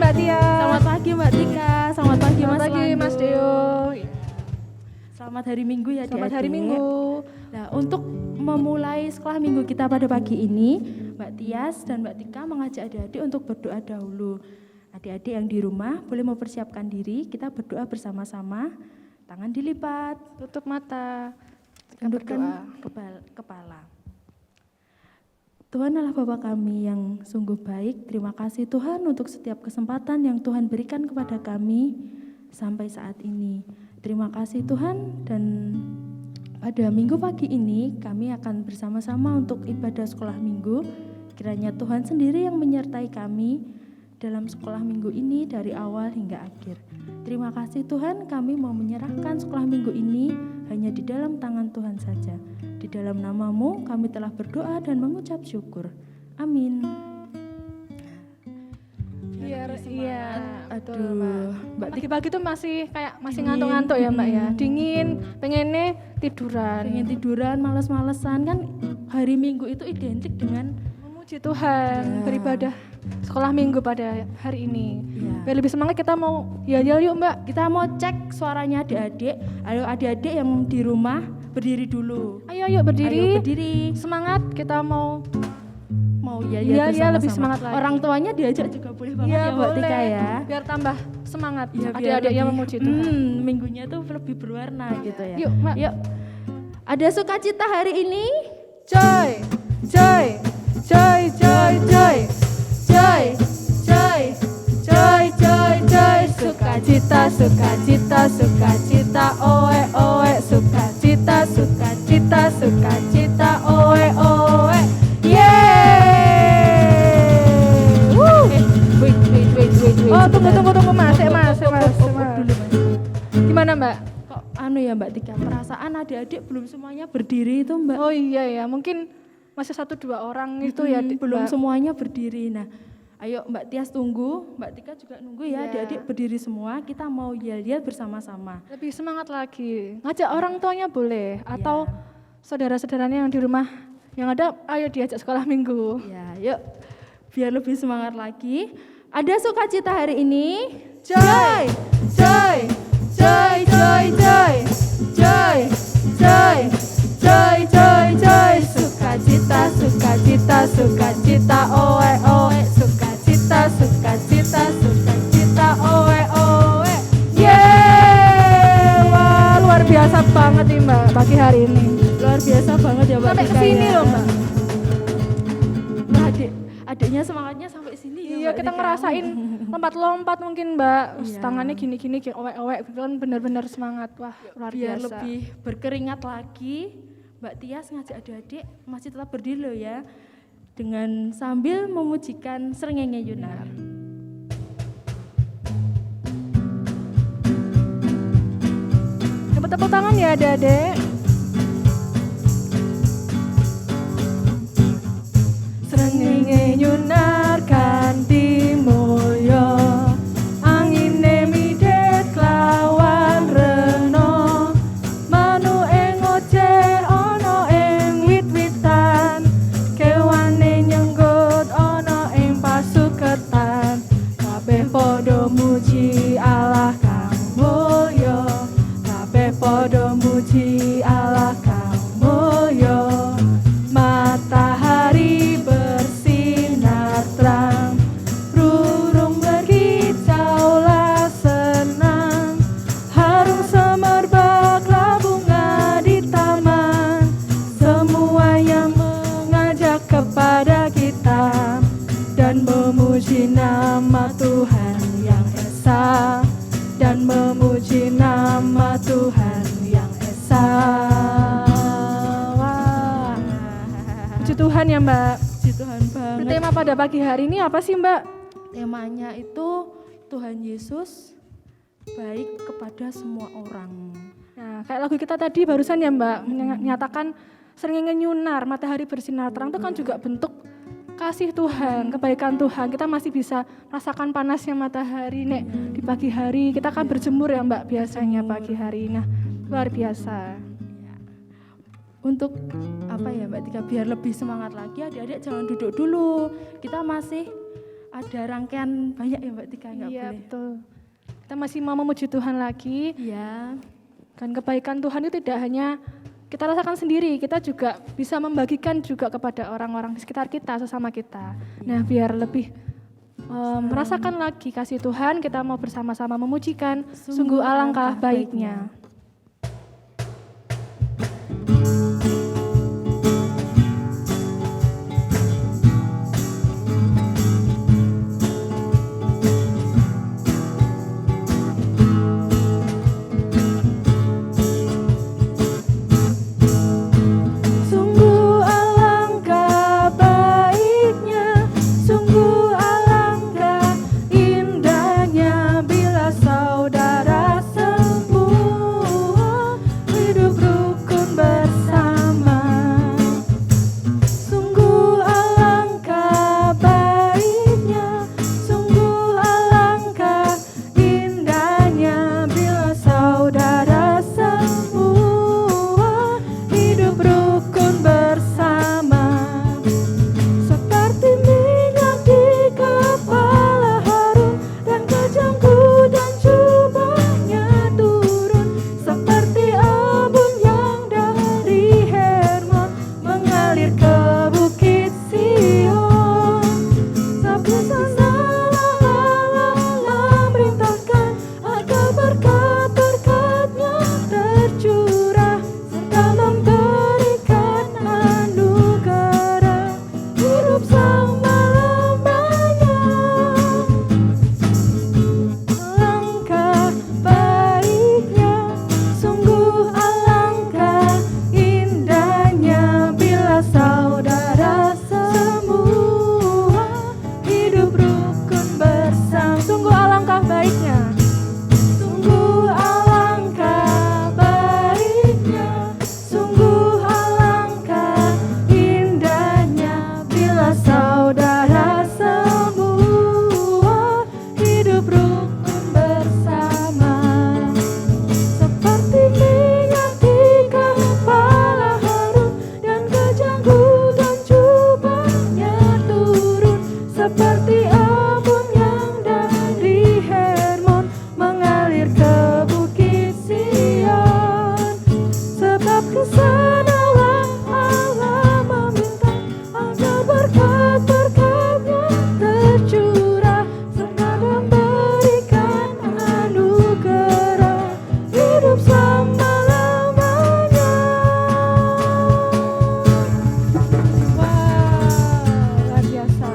Mbak Tia. Selamat pagi Mbak Tika. Selamat pagi Selamat Mas pagi Lando. Mas Deo. Selamat hari Minggu ya Selamat adik-adik. hari Minggu. Nah, untuk memulai sekolah minggu kita pada pagi ini, Mbak Tias dan Mbak Tika mengajak adik-adik untuk berdoa dahulu. Adik-adik yang di rumah boleh mempersiapkan diri, kita berdoa bersama-sama. Tangan dilipat, Tutup mata. Kita tundukkan berdoa. kepala. Tuhan adalah Bapa kami yang sungguh baik. Terima kasih Tuhan untuk setiap kesempatan yang Tuhan berikan kepada kami sampai saat ini. Terima kasih Tuhan, dan pada minggu pagi ini kami akan bersama-sama untuk ibadah sekolah minggu. Kiranya Tuhan sendiri yang menyertai kami dalam sekolah minggu ini dari awal hingga akhir. Terima kasih Tuhan, kami mau menyerahkan sekolah minggu ini hanya di dalam tangan Tuhan saja. Di dalam nama-Mu kami telah berdoa dan mengucap syukur. Amin. Iya, Aduh, Mbak pagi-pagi tuh masih ngantuk-ngantuk ya Mbak ya. Dingin, pengennya tiduran. Pengen tiduran, males-malesan kan. Hari Minggu itu identik dengan Memuji Tuhan, beribadah sekolah minggu pada hari ini. Ya. Biar lebih semangat kita mau yel yuk Mbak. Kita mau cek suaranya adik-adik. Ayo adik-adik yang di rumah berdiri dulu. Ayo berdiri. Ayo berdiri. Semangat kita mau Ya Iya, lebih bersama-sama. semangat lagi. Orang tuanya diajak juga boleh banget Iya, ya Mbak boleh. Tika ya. Biar tambah semangat Ya, biar adik-adik yang lebih- memuji Tuhan. Minggunya tuh lebih berwarna gitu ya. Yuk, Mbak. Yuk. Ada sukacita hari ini? Joy, joy, joy, joy, joy, joy, joy, joy, joy, joy. Sukacita, sukacita, sukacita, oe, oe. Sukacita, sukacita, sukacita, oe, oe. Yeay! Woo! Wait. Oh, tunggu, Mas. Dulu. Gimana, Mbak? Kok ya Mbak Tika, perasaan adik-adik belum semuanya berdiri itu Mbak. Oh iya ya, mungkin masih 1-2 orang itu ya. Belum Mbak. semuanya berdiri. Nah, ayo Mbak Tias tunggu, Mbak Tika juga nunggu ya, Iya. adik-adik berdiri semua. Kita mau yel-yel bersama-sama. Lebih semangat lagi. Ngajak orang tuanya boleh, atau Ya. saudara-saudaranya yang di rumah yang ada, ayo diajak sekolah minggu. Ya, yuk. Biar lebih semangat lagi. Ada sukacita hari ini? Joy, joy, joy, joy, joy, joy, joy, joy, joy, joy. Sukacita, sukacita, sukacita, oe, oe. Sukacita, sukacita, sukacita, oe, oe. Yeay! Wah, luar biasa banget nih Mbak pagi hari ini. Luar biasa banget ya Mbak Sampai Tika kesini ya. loh Mbak. Nah, adiknya semangatnya sampai sini ya Iya, Mbak kita Tika. ngerasain lompat-lompat mungkin Mbak. Iya. Tangannya gini-gini, kayak owek-owek. Itu kan benar-benar semangat. Wah, luar Biar biasa. lebih berkeringat lagi, Mbak Tias ngajak adik-adik masih tetap berdiri loh ya, dengan sambil memujikan Srengenge Yunar. Tepuk tangan ya adik-adik. Srengenge nyunar kanthi mulya, angine midhet klawan rena, manu ing oceh ana ing wit-witan, kewane nyenggut ana ing pasuketan, kabeh padha muji Allah kang mulya, kabeh padha muji Allah kang mulya. Matahari bersinar terang, burung berkicaulah senang, harum semerbaklah bunga di taman, semuanya mengajak kepada kita dan memuji nama Tuhan yang esa, dan memuji nama Tuhan yang esa. Wah. Puji Tuhan ya Mbak. Puji Tuhan banget. Tema pada pagi hari ini apa sih Mbak? Temanya itu Tuhan Yesus baik kepada semua orang. Nah, kayak lagu kita tadi barusan ya Mbak, menyatakan srengenge nyunar, matahari bersinar terang itu kan juga bentuk kasih Tuhan, kebaikan Tuhan. Kita masih bisa merasakan panasnya matahari nek di pagi hari. Kita kan berjemur ya Mbak biasanya pagi hari. Nah, luar biasa. Untuk apa ya Mbak Tika, biar lebih semangat lagi adik-adik jangan duduk dulu. Kita masih ada rangkaian banyak ya Mbak Tika, nggak Iya, boleh. betul. Kita masih mau memuji Tuhan lagi. Ya, Dan kebaikan Tuhan itu tidak hanya kita rasakan sendiri, kita juga bisa membagikan juga kepada orang-orang di sekitar kita, sesama kita. Nah, biar lebih merasakan lagi kasih Tuhan, kita mau bersama-sama memujikan, sungguh alangkah baiknya. sungguh alangkah baiknya, sungguh alangkah indahnya bila saudara semua hidup rukun bersama. Sungguh alangkah baiknya, sungguh alangkah indahnya bila saudara semua hidup rukun bersama. Seperti minyak di kepala Harun dan kejangku dan jubahnya turun, seperti embun yang dari Hermon mengalir ke bukit Sion. Sabda Allah merintahkan agar berkat-berkatnya tercurah serta memberikan anugerah hidup selama-lamanya. Alangkah baiknya, sungguh alangkah indahnya bila saudara semua hidup rukun bersama. Sungguh alangkah baiknya, sungguh alangkah baiknya, sungguh alangkah indahnya bila saudara semua hidup rukun bersama. Seperti minyak di kepala Harun dan kejangku dan jubahnya turun, seperti embun yang dari Hermon mengalir ke bukit Sion. Sebab kesanalah Allah meminta agar berkat-berkatnya tercurah serta memberikan anugerah hidup selama-lamanya. Wow, luar biasa.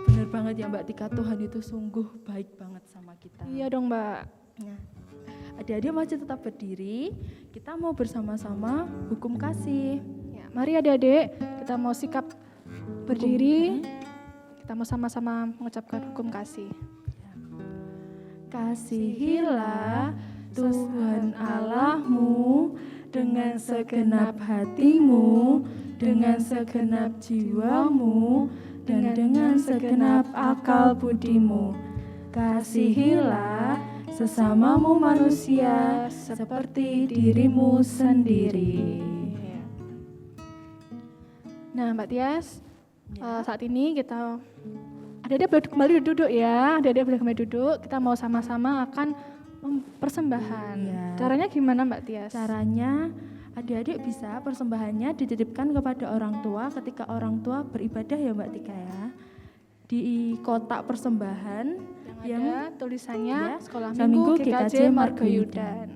Bener banget ya Mbak Tika, Tuhan itu sungguh baik banget sama kita. Iya dong, Mbak. Nah, adik-adik masih tetap berdiri, kita mau bersama-sama hukum kasih. Ya, mari adik-adik, kita mau sikap berdiri. Kita mau sama-sama mengucapkan hukum kasih. Kasihilah Tuhan Allahmu dengan segenap hatimu, dengan segenap jiwamu, dan dengan segenap akal budimu. Kasihilah sesamamu manusia seperti dirimu sendiri. Nah, Mbak Tias, saat ini kita adik-adik boleh kembali duduk ya. Adik-adik boleh kembali duduk. Kita mau sama-sama akan persembahan. Ya. Caranya gimana, Mbak Tias? Caranya adik-adik bisa persembahannya dititipkan kepada orang tua ketika orang tua beribadah ya Mbak Tika ya. Di kotak persembahan yang ada tulisannya ya, Sekolah Minggu Minggu GKJ Margoyudan.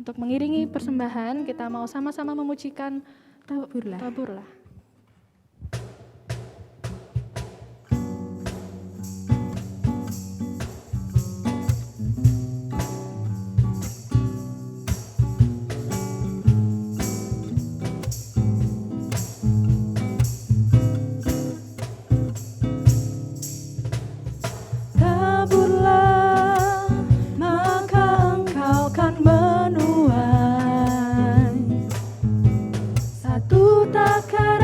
Untuk mengiringi persembahan, kita mau sama-sama memujikan Taburlah. Taburlah. Taburlah, maka engkau kan menuai satu takaran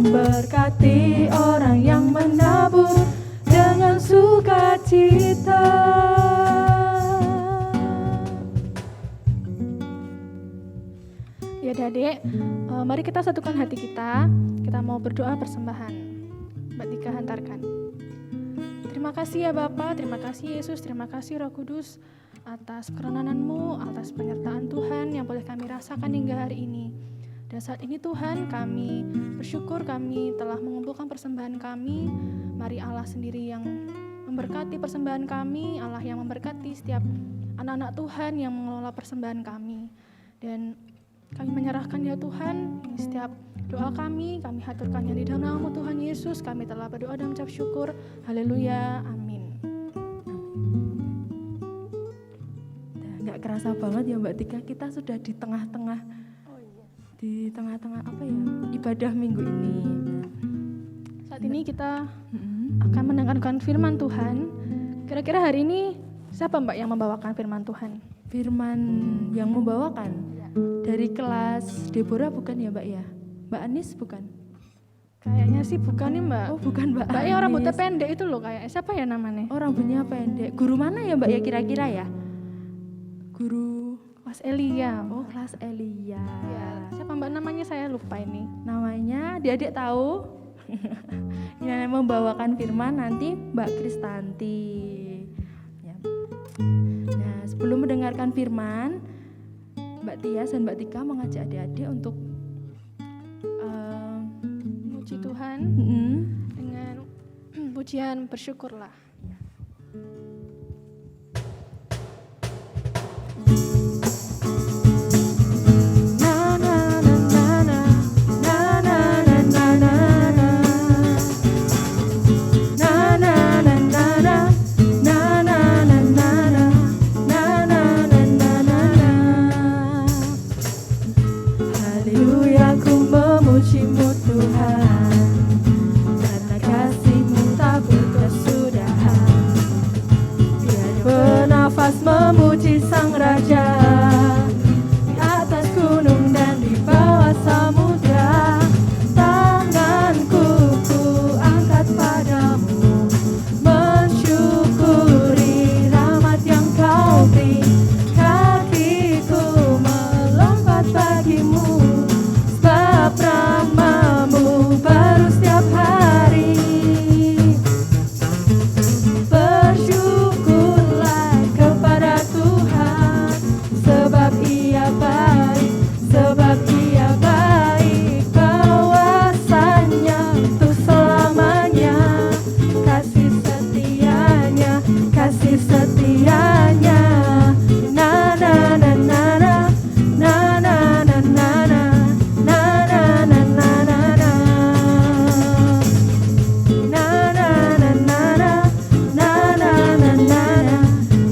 memberkati orang yang menabur dengan sukacita. Ya Adik, mari kita satukan hati kita. Kita mau berdoa persembahan. Mbak Tika hantarkan. Terima kasih ya Bapak, terima kasih Yesus, terima kasih Roh Kudus atas kerenanan-Mu, atas penyertaan Tuhan yang boleh kami rasakan hingga hari ini. Dan saat ini Tuhan, kami bersyukur kami telah mengumpulkan persembahan kami. Mari Allah sendiri yang memberkati persembahan kami, Allah yang memberkati setiap anak-anak Tuhan yang mengelola persembahan kami. Dan kami menyerahkan ya Tuhan, ini setiap doa kami haturkannya di dalam nama Tuhan Yesus. Kami telah berdoa dan mengucap syukur. Haleluya, amin. Nggak kerasa banget ya Mbak Tika, kita sudah di tengah-tengah apa ya, ibadah minggu ini. Saat ini kita akan mendengarkan firman Tuhan. Kira-kira hari ini siapa Mbak yang membawakan firman Tuhan? Firman yang membawakan dari kelas Deborah bukan ya Mbak ya? Mbak Anis bukan? Kayaknya sih bukan nih Mbak. Oh bukan Mbak Mbak Anis. yang rambutnya pendek itu loh kayak siapa ya namanya? Oh rambutnya pendek. Guru mana ya Mbak ya kira-kira ya? Guru Mas Elia. Oh kelas Elia. Ya, siapa Mbak namanya saya lupa ini. Namanya adik tahu? Yang membawakan firman nanti Mbak Kristanti. Ya. Nah sebelum mendengarkan firman, Mbak Tias dan Mbak Tika mengajak adik-adik untuk Puji Tuhan dengan pujian bersyukurlah. Haleluya, ku memuji-Mu Tuhan, karena kasih-Mu tak berkesudahan. Biar bernafas memuji Sang Raja, di atas gunung dan di bawah samudra. Tanganku ku angkat padamu, mensyukuri rahmat yang Kau beri. Kakiku melompat bagimu, sebab rahmat-Mu baru setiap hari. Bersyukurlah kepada Tuhan, sebab Ia baik, sebab Ia baik. Kawasannya untuk selamanya, kasih setianya, kasih setianya. Na na na na na, na na na na na, na na na na na na. Na na na na na, na na na na na,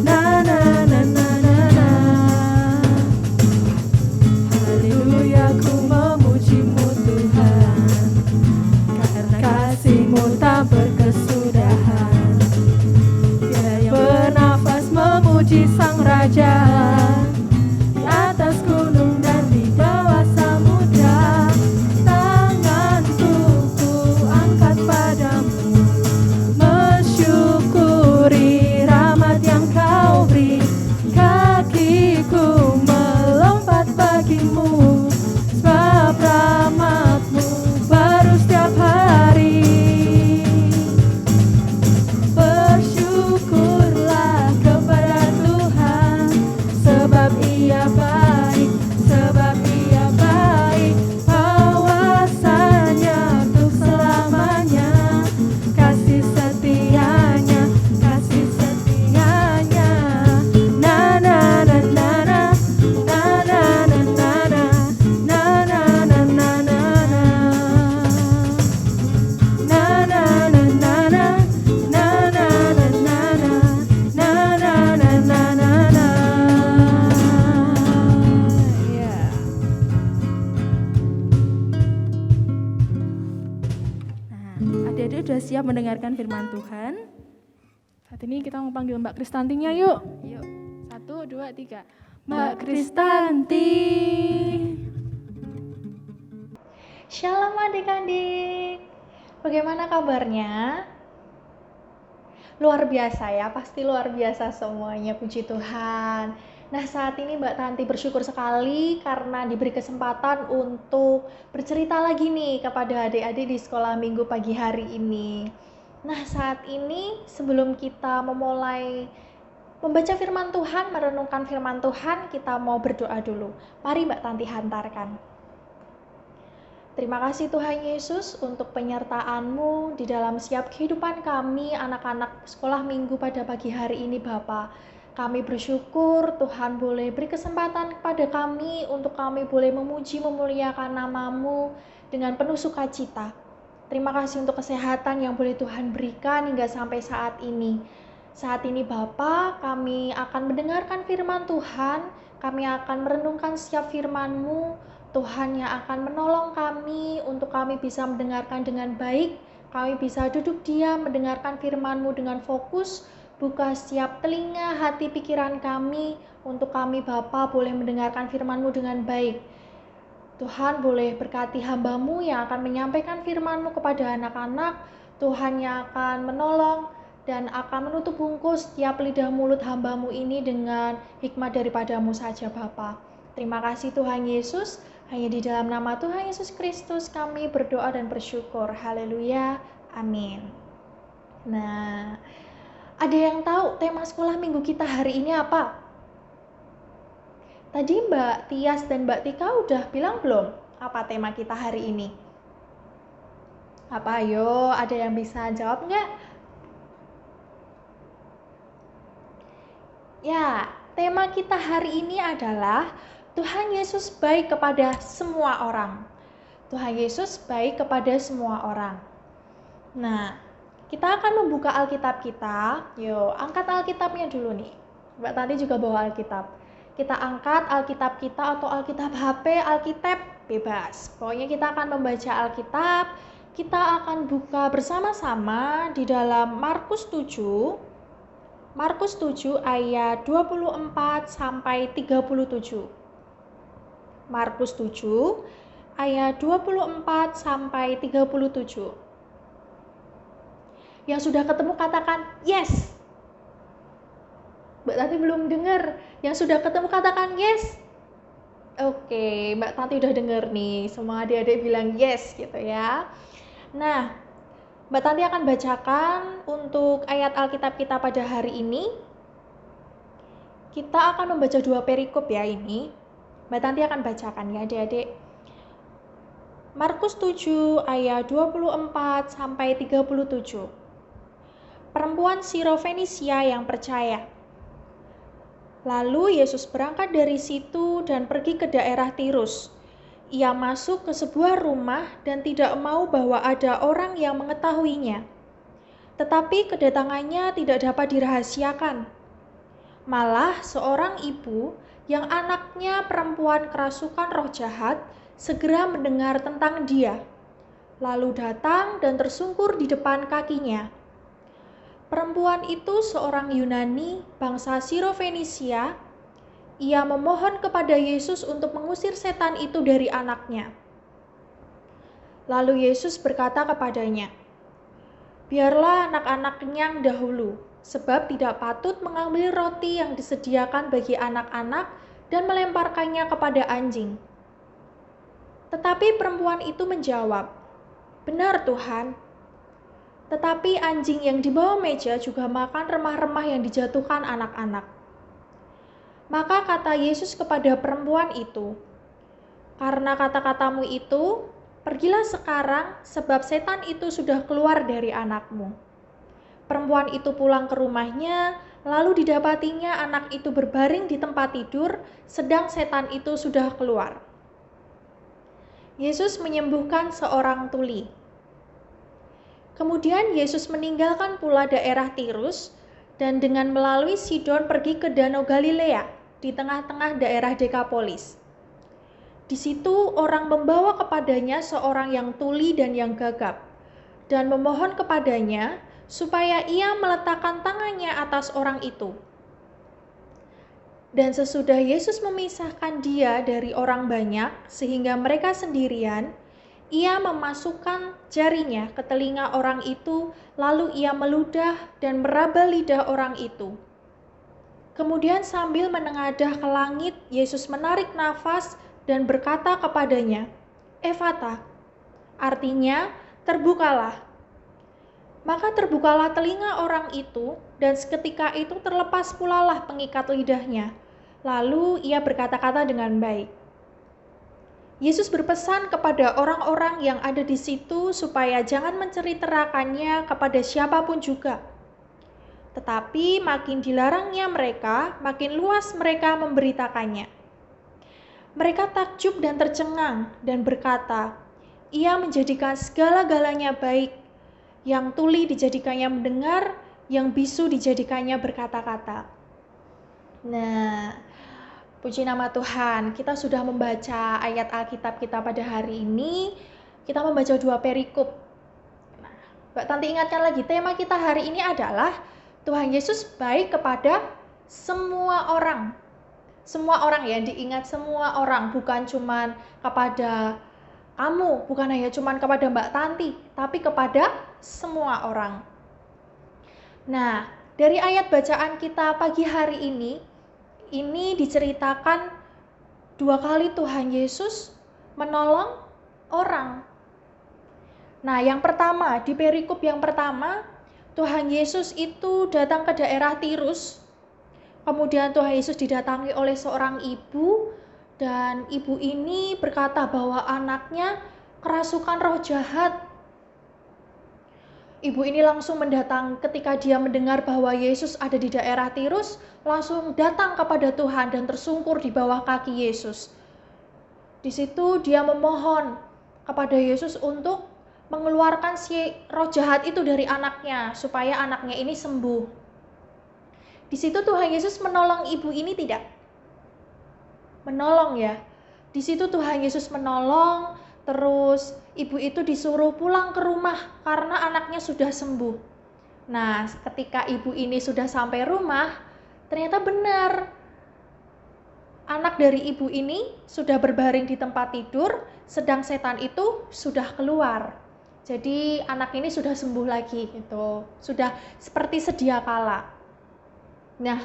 na na na na na na. Haleluya, ku memuji-Mu Tuhan, karena kasih-Mu tak berkesudahan. Biar yang bernafas memuji Sang Raja, di atas gunung dan di bawah samudra. Tanganku ku angkat padamu, mensyukuri rahmat yang Kau beri. Kakiku melompat bagimu, sebab rahmat-Mu baru setiap hari. Bersyukurlah kepada Tuhan, sebab Ia baik, sebab Ia baik. Kawasannya untuk selamanya, kasih setianya, kasih setianya. Na na na na na, na na na na na, na na na na na na. Na na na na na, na na na na na, na na na na na na. Ya. Nah, adik-adik sudah siap mendengarkan firman Tuhan? Saat ini kita mau panggil Mbak Kristantinya yuk. Yuk. 1, 2, 3. Mbak Kristanti. Shalom adik-adik. Bagaimana kabarnya? Luar biasa ya, pasti luar biasa semuanya, puji Tuhan. Nah, saat ini Mbak Tanti bersyukur sekali karena diberi kesempatan untuk bercerita lagi nih kepada adik-adik di sekolah minggu pagi hari ini. Nah, saat ini sebelum kita memulai membaca firman Tuhan, merenungkan firman Tuhan, kita mau berdoa dulu. Mari Mbak Tanti hantarkan. Terima kasih Tuhan Yesus untuk penyertaan-Mu di dalam setiap kehidupan kami anak-anak sekolah minggu pada pagi hari ini Bapa. Kami bersyukur Tuhan boleh beri kesempatan kepada kami untuk kami boleh memuji memuliakan nama-Mu dengan penuh sukacita. Terima kasih untuk kesehatan yang boleh Tuhan berikan hingga sampai saat ini. Saat ini Bapa, kami akan mendengarkan firman Tuhan, kami akan merenungkan setiap firman-Mu. Tuhan yang akan menolong kami untuk kami bisa mendengarkan dengan baik, kami bisa duduk diam mendengarkan firman-Mu dengan fokus, buka setiap telinga, hati, pikiran kami, untuk kami Bapa boleh mendengarkan firman-Mu dengan baik. Tuhan boleh berkati hamba-Mu yang akan menyampaikan firman-Mu kepada anak-anak, Tuhan yang akan menolong dan akan menutup bungkus setiap lidah mulut hamba-Mu ini dengan hikmat daripada-Mu saja Bapa. Terima kasih Tuhan Yesus. Hanya di dalam nama Tuhan Yesus Kristus kami berdoa dan bersyukur. Haleluya. Amin. Nah, ada yang tahu tema sekolah minggu kita hari ini apa? Tadi Mbak Tias dan Mbak Tika udah bilang belum apa tema kita hari ini? Apa ayo, ada yang bisa jawab nggak? Ya, tema kita hari ini adalah Tuhan Yesus baik kepada semua orang. Tuhan Yesus baik kepada semua orang. Nah, kita akan membuka Alkitab kita. Yuk, angkat Alkitabnya dulu nih. Mbak Tanti juga bawa Alkitab. Kita angkat Alkitab kita atau Alkitab HP, Alkitab bebas. Pokoknya kita akan membaca Alkitab. Kita akan buka bersama-sama di dalam Markus 7. Markus 7 ayat 24 sampai 37. Markus 7 ayat 24 sampai 37. Yang sudah ketemu katakan yes. Mbak Tanti belum dengar. Yang sudah ketemu katakan yes. Oke, Mbak Tanti udah dengar nih. Semua adik-adik bilang yes gitu ya. Nah, Mbak Tanti akan bacakan untuk ayat Alkitab kita pada hari ini. Kita akan membaca 2 perikop ya ini. Mbak Tanti akan bacakan ya adik-adik. Markus 7 ayat 24 sampai 37. Perempuan Sirofenisia yang percaya. Lalu Yesus berangkat dari situ dan pergi ke daerah Tirus. Ia masuk ke sebuah rumah dan tidak mau bahwa ada orang yang mengetahuinya. Tetapi kedatangannya tidak dapat dirahasiakan. Malah seorang ibu yang anaknya perempuan kerasukan roh jahat segera mendengar tentang dia, lalu datang dan tersungkur di depan kakinya. Perempuan itu seorang Yunani bangsa Sirofenisia. Ia memohon kepada Yesus untuk mengusir setan itu dari anaknya. Lalu Yesus berkata kepadanya, "Biarlah anak-anak kenyang dahulu, sebab tidak patut mengambil roti yang disediakan bagi anak-anak dan melemparkannya kepada anjing." Tetapi perempuan itu menjawab, "Benar Tuhan, tetapi anjing yang di bawah meja juga makan remah-remah yang dijatuhkan anak-anak." Maka kata Yesus kepada perempuan itu, "Karena kata-katamu itu, pergilah sekarang sebab setan itu sudah keluar dari anakmu." Perempuan itu pulang ke rumahnya, lalu didapatinya anak itu berbaring di tempat tidur, sedang setan itu sudah keluar. Yesus menyembuhkan seorang tuli. Kemudian Yesus meninggalkan pula daerah Tirus dan dengan melalui Sidon pergi ke Danau Galilea di tengah-tengah daerah Dekapolis. Di situ orang membawa kepadanya seorang yang tuli dan yang gagap dan memohon kepadanya supaya ia meletakkan tangannya atas orang itu. Dan sesudah Yesus memisahkan dia dari orang banyak sehingga mereka sendirian, Ia memasukkan jarinya ke telinga orang itu, lalu ia meludah dan meraba lidah orang itu. Kemudian sambil menengadah ke langit, Yesus menarik nafas dan berkata kepadanya, "Efata," artinya, "terbukalah." Maka terbukalah telinga orang itu, dan seketika itu terlepas pulalah pengikat lidahnya. Lalu ia berkata-kata dengan baik. Yesus berpesan kepada orang-orang yang ada di situ supaya jangan menceritakannya kepada siapapun juga. Tetapi makin dilarangnya mereka, makin luas mereka memberitakannya. Mereka takjub dan tercengang dan berkata, "Ia menjadikan segala-galanya baik. Yang tuli dijadikannya mendengar, yang bisu dijadikannya berkata-kata." Nah, puji nama Tuhan, kita sudah membaca ayat Alkitab kita pada hari ini. Kita membaca 2 perikop. Nah, Mbak Tanti ingatkan lagi, tema kita hari ini adalah Tuhan Yesus baik kepada semua orang. Semua orang ya, diingat semua orang, bukan cuman kepada kamu, bukan hanya cuman kepada Mbak Tanti, tapi kepada semua orang. Nah, dari ayat bacaan kita pagi hari ini diceritakan 2 kali Tuhan Yesus menolong orang. Nah, yang pertama, di perikop yang pertama, Tuhan Yesus itu datang ke daerah Tirus. Kemudian Tuhan Yesus didatangi oleh seorang ibu, dan ibu ini berkata bahwa anaknya kerasukan roh jahat. Ibu ini langsung mendatang ketika dia mendengar bahwa Yesus ada di daerah Tirus, langsung datang kepada Tuhan dan tersungkur di bawah kaki Yesus. Di situ dia memohon kepada Yesus untuk mengeluarkan si roh jahat itu dari anaknya, supaya anaknya ini sembuh. Di situ Tuhan Yesus menolong ibu ini tidak? Menolong ya. Di situ Tuhan Yesus menolong, terus ibu itu disuruh pulang ke rumah karena anaknya sudah sembuh. Nah, ketika ibu ini sudah sampai rumah, ternyata benar. Anak dari ibu ini sudah berbaring di tempat tidur, sedang setan itu sudah keluar. Jadi anak ini sudah sembuh lagi gitu. Sudah seperti sedia kala. Nah,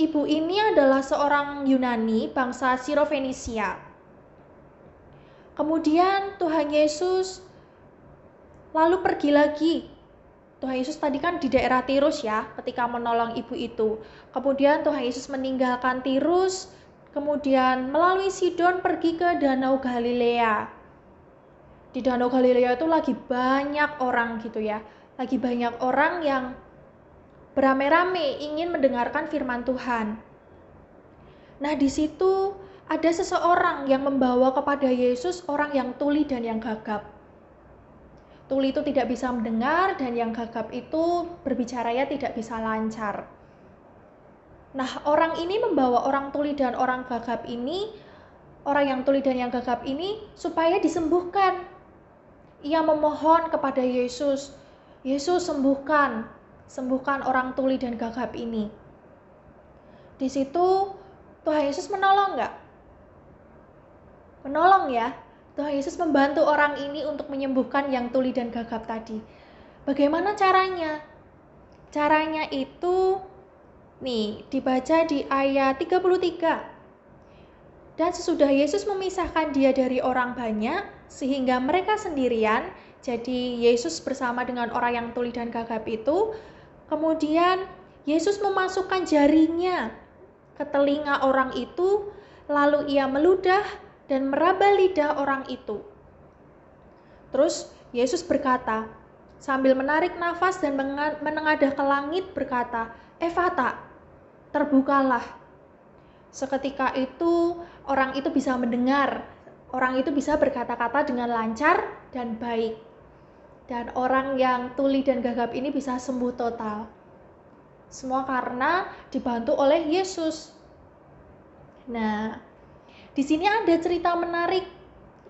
ibu ini adalah seorang Yunani bangsa Sirofenisia. Kemudian Tuhan Yesus lalu pergi lagi. Tuhan Yesus tadi kan di daerah Tirus ya, ketika menolong ibu itu. Kemudian Tuhan Yesus meninggalkan Tirus, kemudian melalui Sidon pergi ke Danau Galilea. Di Danau Galilea itu lagi banyak orang gitu ya. Lagi banyak orang yang beramai-ramai ingin mendengarkan firman Tuhan. Nah, di situ ada seseorang yang membawa kepada Yesus orang yang tuli dan yang gagap. Tuli itu tidak bisa mendengar, dan yang gagap itu berbicaranya tidak bisa lancar. Nah, orang ini membawa orang tuli dan orang gagap ini, orang yang tuli dan yang gagap ini supaya disembuhkan. Ia memohon kepada Yesus, "Yesus, sembuhkan orang tuli dan gagap ini." Di situ Tuhan Yesus menolong nggak? Menolong ya. Tuhan Yesus membantu orang ini untuk menyembuhkan yang tuli dan gagap tadi. Bagaimana caranya? Caranya itu nih, dibaca di ayat 33. Dan sesudah Yesus memisahkan dia dari orang banyak, sehingga mereka sendirian, jadi Yesus bersama dengan orang yang tuli dan gagap itu, kemudian Yesus memasukkan jarinya ke telinga orang itu, lalu ia meludah dan meraba lidah orang itu. Terus Yesus berkata, sambil menarik nafas dan menengadah ke langit berkata, "Efata," terbukalah. Seketika itu orang itu bisa mendengar, orang itu bisa berkata-kata dengan lancar dan baik. Dan orang yang tuli dan gagap ini bisa sembuh total. Semua karena dibantu oleh Yesus. Nah, di sini ada cerita menarik.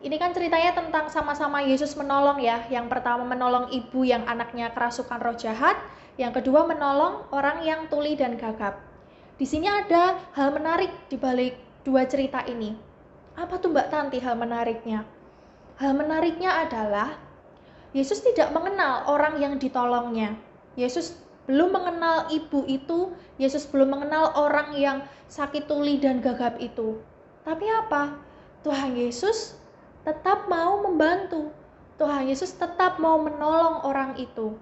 Ini kan ceritanya tentang sama-sama Yesus menolong ya. Yang pertama menolong ibu yang anaknya kerasukan roh jahat, yang kedua menolong orang yang tuli dan gagap. Di sini ada hal menarik di balik dua cerita ini. Apa tuh Mbak Tanti hal menariknya? Hal menariknya adalah Yesus tidak mengenal orang yang ditolongnya. Yesus belum mengenal ibu itu, Yesus belum mengenal orang yang sakit tuli dan gagap itu. Tapi apa? Tuhan Yesus tetap mau membantu. Tuhan Yesus tetap mau menolong orang itu.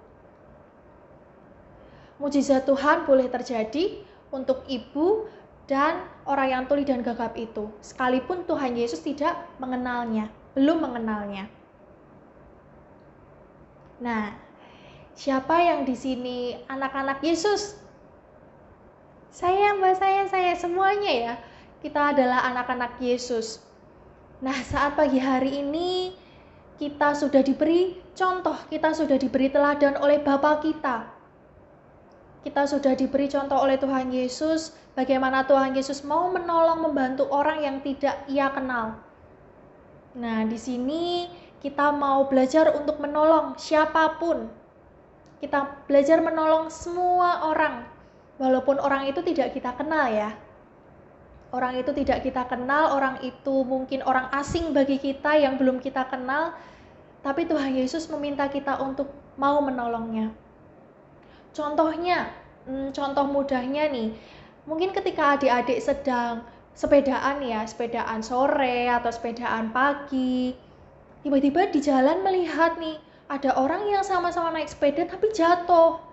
Mujizat Tuhan boleh terjadi untuk ibu dan orang yang tuli dan gagap itu, sekalipun Tuhan Yesus tidak mengenalnya, belum mengenalnya. Nah, siapa yang di sini anak-anak Yesus? Saya, Mbak, saya semuanya ya. Kita adalah anak-anak Yesus. Nah, saat pagi hari ini kita sudah diberi contoh, kita sudah diberi teladan oleh Bapa kita. Kita sudah diberi contoh oleh Tuhan Yesus, bagaimana Tuhan Yesus mau menolong, membantu orang yang tidak Ia kenal. Nah, di sini kita mau belajar untuk menolong siapapun. Kita belajar menolong semua orang, walaupun orang itu tidak kita kenal ya. Orang itu tidak kita kenal, orang itu mungkin orang asing bagi kita yang belum kita kenal, tapi Tuhan Yesus meminta kita untuk mau menolongnya. Contohnya, contoh mudahnya nih, mungkin ketika adik-adik sedang sepedaan ya, sepedaan sore atau sepedaan pagi, tiba-tiba di jalan melihat nih, ada orang yang sama-sama naik sepeda tapi jatuh.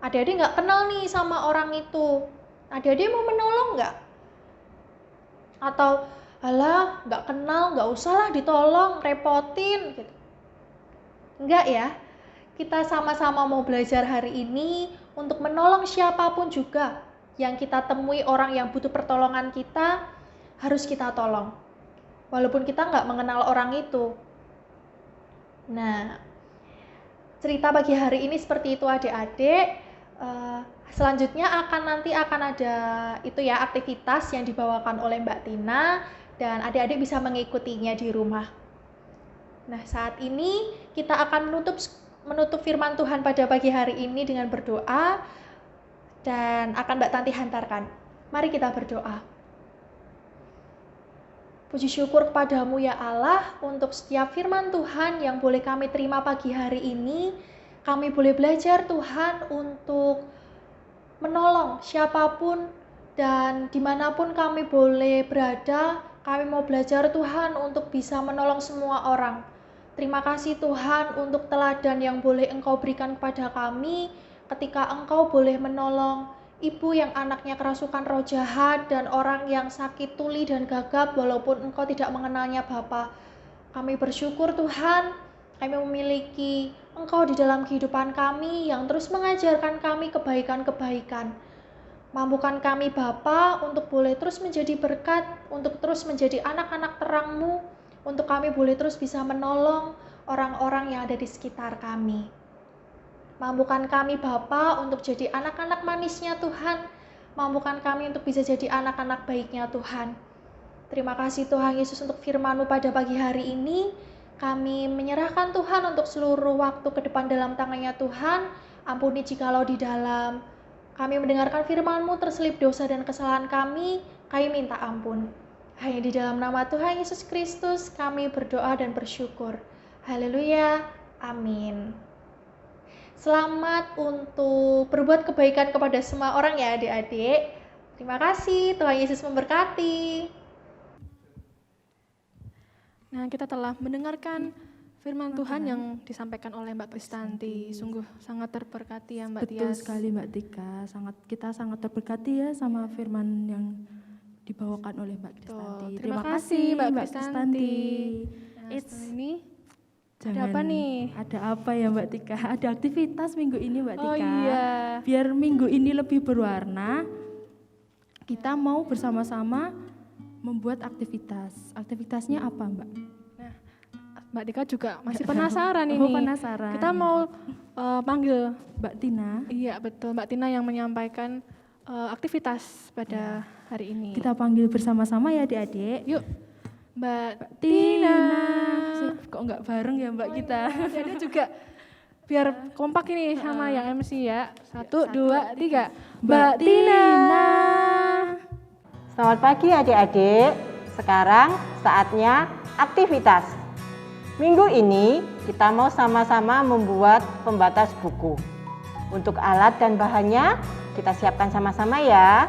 Adik-adik nggak kenal nih sama orang itu. Adik-adik mau menolong nggak? Atau, alah nggak kenal, nggak usahlah ditolong, repotin gitu. Enggak ya, kita sama-sama mau belajar hari ini untuk menolong siapapun juga yang kita temui, orang yang butuh pertolongan kita, harus kita tolong. Walaupun kita nggak mengenal orang itu. Nah, cerita pagi hari ini seperti itu adik-adik. Selanjutnya akan ada itu ya, aktivitas yang dibawakan oleh Mbak Tina, dan adik-adik bisa mengikutinya di rumah. Nah, saat ini kita akan menutup firman Tuhan pada pagi hari ini dengan berdoa, dan akan Mbak Tanti hantarkan. Mari kita berdoa. Puji syukur kepadamu ya Allah untuk setiap firman Tuhan yang boleh kami terima pagi hari ini. Kami boleh belajar Tuhan untuk menolong siapapun dan dimanapun kami boleh berada. Kami mau belajar Tuhan untuk bisa menolong semua orang. Terima kasih Tuhan untuk teladan yang boleh Engkau berikan kepada kami ketika Engkau boleh menolong ibu yang anaknya kerasukan roh jahat dan orang yang sakit tuli dan gagap walaupun Engkau tidak mengenalnya Bapa. Kami bersyukur Tuhan, kami memiliki Engkau di dalam kehidupan kami yang terus mengajarkan kami kebaikan-kebaikan. Mampukan kami Bapa untuk boleh terus menjadi berkat, untuk terus menjadi anak-anak terang-Mu, untuk kami boleh terus bisa menolong orang-orang yang ada di sekitar kami. Mampukan kami Bapa untuk jadi anak-anak manisnya Tuhan. Mampukan kami untuk bisa jadi anak-anak baiknya Tuhan. Terima kasih Tuhan Yesus untuk firman-Mu pada pagi hari ini. Kami menyerahkan Tuhan untuk seluruh waktu ke depan dalam tangan-Nya Tuhan. Ampuni jikalau di dalam kami mendengarkan firman-Mu terselip dosa dan kesalahan kami minta ampun. Hanya di dalam nama Tuhan Yesus Kristus kami berdoa dan bersyukur. Haleluya. Amin. Selamat untuk berbuat kebaikan kepada semua orang ya adik-adik. Terima kasih, Tuhan Yesus memberkati. Nah, kita telah mendengarkan firman Tuhan yang disampaikan oleh Mbak Kristanti. Sungguh sangat terberkati ya Mbak Tias. Betul sekali Mbak Tika, kita sangat terberkati ya sama firman yang dibawakan oleh Mbak Kristanti. Terima kasih Mbak Kristanti. Nah, setelah ini ada apa nih? Ada apa ya Mbak Tika? Ada aktivitas minggu ini Mbak Tika. Oh iya. Biar minggu ini lebih berwarna, kita mau bersama-sama membuat aktivitas. Aktivitasnya apa Mbak? Nah, Mbak Tika juga masih penasaran ini. Oh, penasaran. Kita mau panggil Mbak Tina. Iya betul, Mbak Tina yang menyampaikan aktivitas pada hari ini. Kita panggil bersama-sama ya adik-adik. Yuk, Mbak Tina. Kok enggak bareng ya Mbak kita? Jadi juga biar kompak ini sama yang MC ya. 1, 2, 3. Mbak Tina. Selamat pagi adik-adik. Sekarang saatnya aktivitas. Minggu ini kita mau sama-sama membuat pembatas buku. Untuk alat dan bahannya kita siapkan sama-sama ya.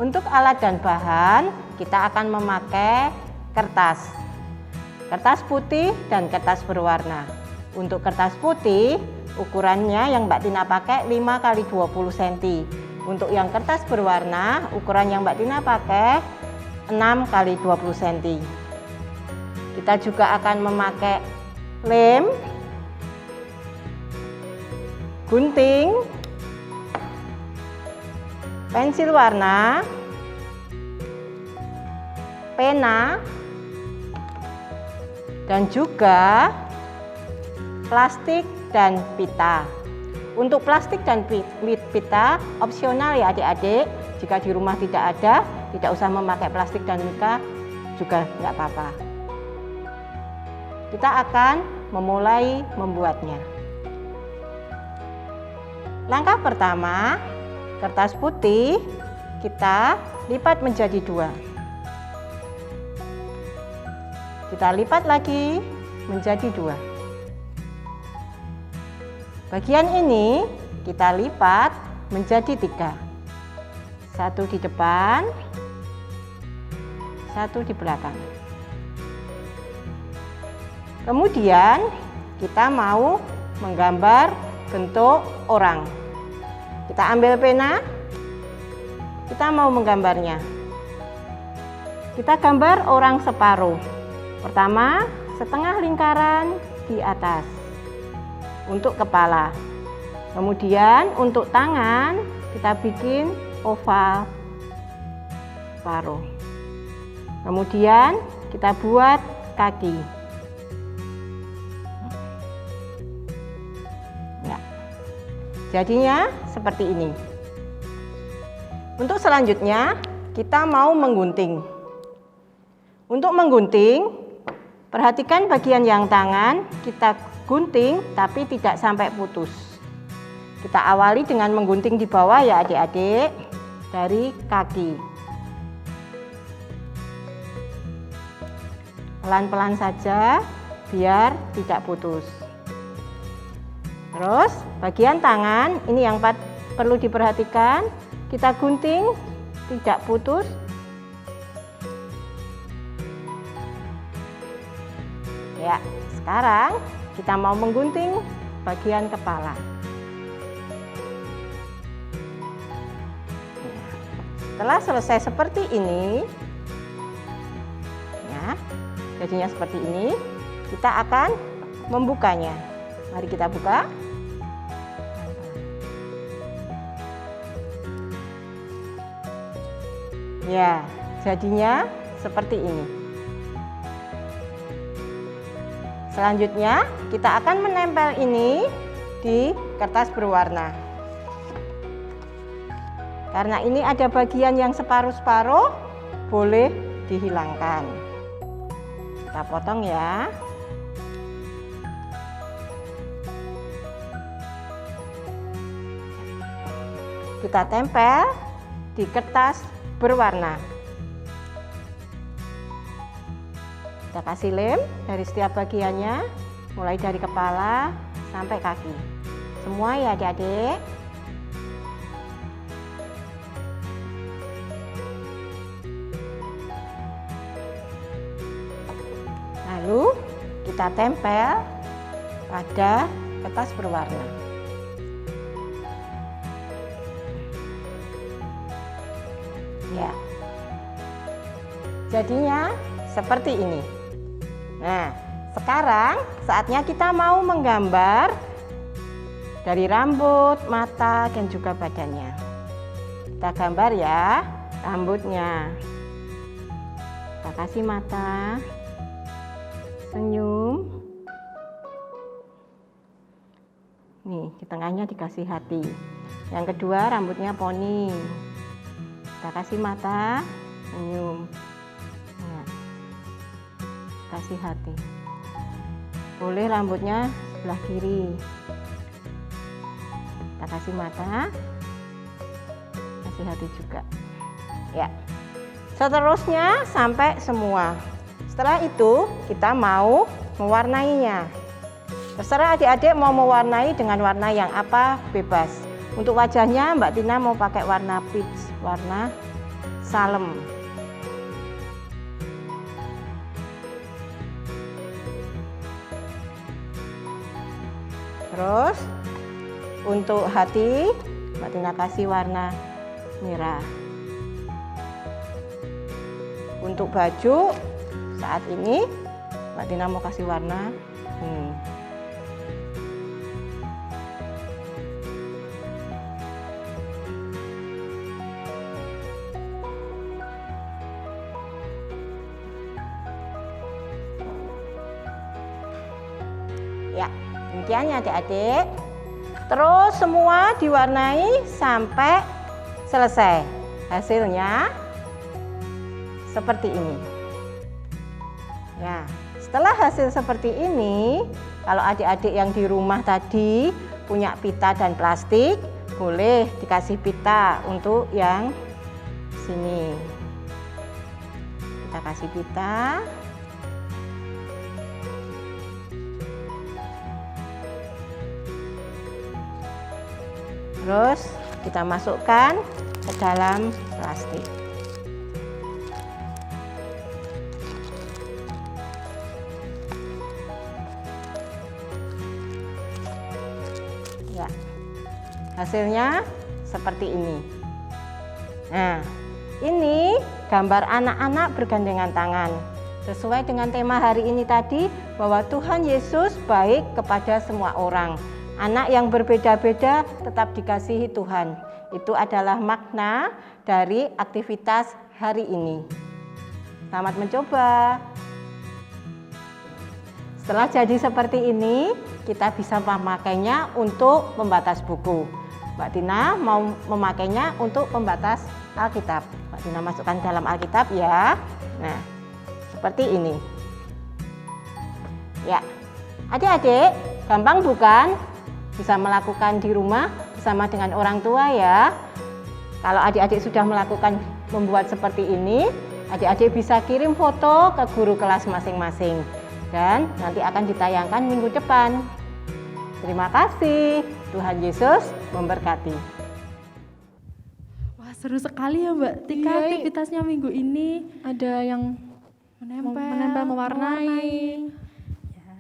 Untuk alat dan bahan kita akan memakai kertas putih dan kertas berwarna. Untuk kertas putih ukurannya yang Mbak Tina pakai 5 x 20 cm. Untuk yang kertas berwarna ukuran yang Mbak Tina pakai 6 x 20 cm. Kita juga akan memakai lem, gunting, pensil warna, pena, dan juga plastik dan pita. Untuk plastik dan pita opsional ya adik-adik. Jika di rumah tidak ada, tidak usah memakai plastik dan pita juga nggak apa-apa. Kita akan memulai membuatnya. Langkah pertama, kertas putih kita lipat menjadi 2. Kita lipat lagi menjadi 2. Bagian ini kita lipat menjadi 3. 1 di depan, 1 di belakang. Kemudian kita mau menggambar bentuk orang. Kita ambil pena, kita mau menggambarnya. Kita gambar orang separuh. Pertama, setengah lingkaran di atas untuk kepala. Kemudian untuk tangan kita bikin oval separuh. Kemudian kita buat kaki. Jadinya seperti ini. Untuk selanjutnya kita mau menggunting. Untuk menggunting, perhatikan bagian yang tangan kita gunting tapi tidak sampai putus. Kita awali dengan menggunting di bawah ya adik-adik, dari kaki. Pelan-pelan saja biar tidak putus. Terus bagian tangan ini yang perlu diperhatikan, kita gunting tidak putus. Ya, sekarang kita mau menggunting bagian kepala. Setelah selesai seperti ini, ya, jadinya seperti ini, kita akan membukanya. Mari kita buka. Ya, jadinya seperti ini. Selanjutnya, kita akan menempel ini di kertas berwarna. Karena ini ada bagian yang separuh-separuh, boleh dihilangkan. Kita potong ya. Kita tempel di kertas berwarna. Kita kasih lem dari setiap bagiannya, mulai dari kepala sampai kaki. Semua ya adik-adik. Lalu kita tempel pada kertas berwarna. Ya, jadinya seperti ini. Nah, sekarang saatnya kita mau menggambar dari rambut, mata, dan juga badannya. Kita gambar ya rambutnya. Kita kasih mata, senyum. Nih, di tengahnya dikasih hati. Yang kedua rambutnya poni. Kita kasih mata, senyum. Nah, kasih hati. Boleh rambutnya sebelah kiri. Kita kasih mata, kasih hati juga. Ya. Seterusnya sampai semua. Setelah itu kita mau mewarnainya. Terserah adik-adik mau mewarnai dengan warna yang apa, bebas. Untuk wajahnya Mbak Tina mau pakai warna peach, warna salem. Terus untuk hati Mbak Tina kasih warna merah. Untuk baju saat ini Mbak Tina mau kasih warna ya, demikian ya adik-adik. Terus semua diwarnai sampai selesai. Hasilnya seperti ini. Ya, setelah hasil seperti ini, kalau adik-adik yang di rumah tadi punya pita dan plastik, boleh dikasih pita untuk yang sini. Kita kasih pita. Terus kita masukkan ke dalam plastik. Ya, hasilnya seperti ini. Nah, ini gambar anak-anak bergandengan tangan. Sesuai dengan tema hari ini tadi, bahwa Tuhan Yesus baik kepada semua orang. Anak yang berbeda-beda tetap dikasihi Tuhan. Itu adalah makna dari aktivitas hari ini. Selamat mencoba. Setelah jadi seperti ini, kita bisa memakainya untuk pembatas buku. Mbak Tina mau memakainya untuk pembatas Alkitab. Mbak Tina masukkan dalam Alkitab ya. Nah, seperti ini. Ya, adik-adik, gampang bukan? Bisa melakukan di rumah bersama dengan orang tua ya. Kalau adik-adik sudah melakukan membuat seperti ini, adik-adik bisa kirim foto ke guru kelas masing-masing dan nanti akan ditayangkan minggu depan. Terima kasih. Tuhan Yesus memberkati. Wah, seru sekali ya Mbak Tika aktivitasnya minggu ini. Ada yang menempel, mewarnai. Ya.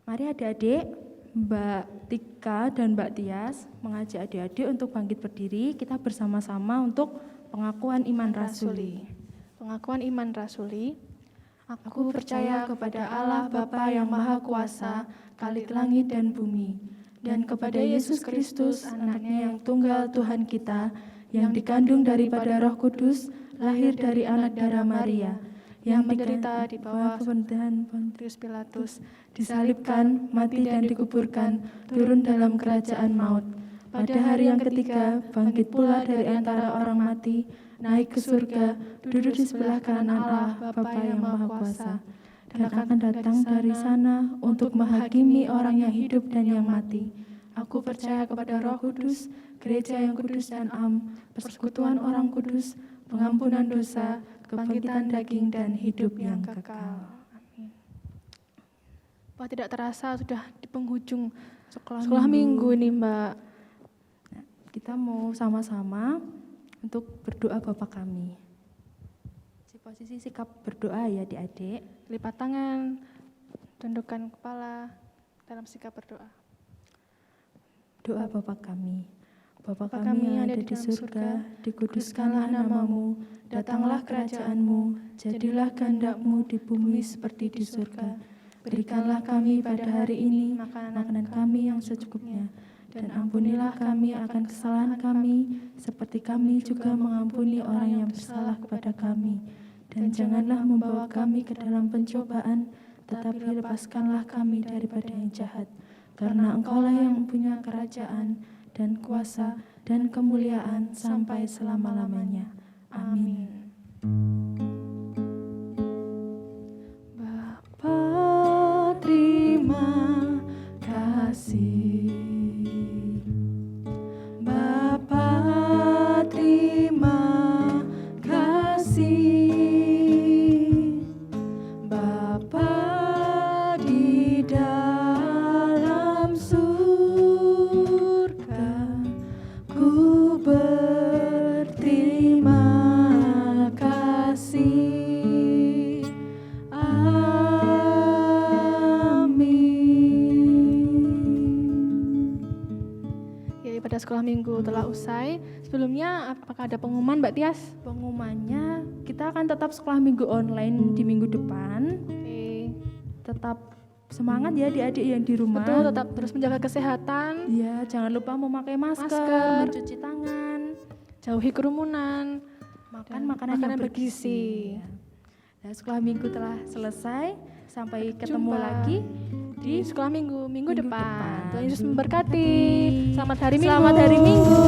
Mari adik-adik, Mbak Tika dan Mbak Tias mengajak adik-adik untuk bangkit berdiri. Kita bersama-sama untuk pengakuan iman rasuli. Pengakuan iman rasuli. Aku percaya kepada Allah Bapa yang Maha Kuasa, Khalik langit dan bumi, dan kepada Yesus Kristus, anaknya yang tunggal Tuhan kita, yang dikandung daripada Roh Kudus, lahir dari anak darah Maria, yang menderita di bawah pemerintahan Pontius Pilatus, disalibkan, mati dan dikuburkan, turun dalam kerajaan maut. Pada hari yang ketiga, bangkit pula dari antara orang mati, naik ke surga, duduk di sebelah kanan Allah, Bapa yang Maha Kuasa, dan akan datang dari sana untuk menghakimi orang yang hidup dan yang mati. Aku percaya kepada Roh Kudus, gereja yang kudus dan am, persekutuan orang kudus, pengampunan dosa, kebangkitan daging dan hidup yang kekal. Amin. Wah, tidak terasa sudah di penghujung sekolah minggu nih Mbak. Nah, kita mau sama-sama untuk berdoa Bapa kami. Di posisi sikap berdoa ya adik-adik. Lipat tangan, tundukkan kepala dalam sikap berdoa. Doa Bapa kami. Bapa kami yang ada di surga, dikuduskanlah namamu, datanglah kerajaanmu, jadilah kehendak-mu di bumi seperti di surga. Berikanlah kami pada hari ini makanan kami yang secukupnya, dan ampunilah kami akan kesalahan kami, seperti kami juga mengampuni orang yang bersalah kepada kami. Dan janganlah membawa kami ke dalam pencobaan, tetapi lepaskanlah kami daripada yang jahat. Karena Engkaulah yang mempunyai kerajaan, dan kuasa, dan kemuliaan sampai selama-lamanya. Amin. Bapa, terima kasih. Bapa, terima kasih. sekolah minggu telah usai, sebelumnya apakah ada pengumuman Mbak Tias? Pengumumannya, kita akan tetap sekolah minggu online di minggu depan. Oke. Tetap semangat ya adik-adik yang di rumah. Betul, tetap terus menjaga kesehatan, Ya, jangan lupa memakai masker, mencuci tangan, jauhi kerumunan, makan dan makanan yang bergizi. Nah, sekolah minggu telah selesai. Sampai ketemu Jumpa lagi di sekolah minggu minggu depan. depan. Tuhan Yesus memberkati. Selamat hari Minggu. Selamat hari Minggu.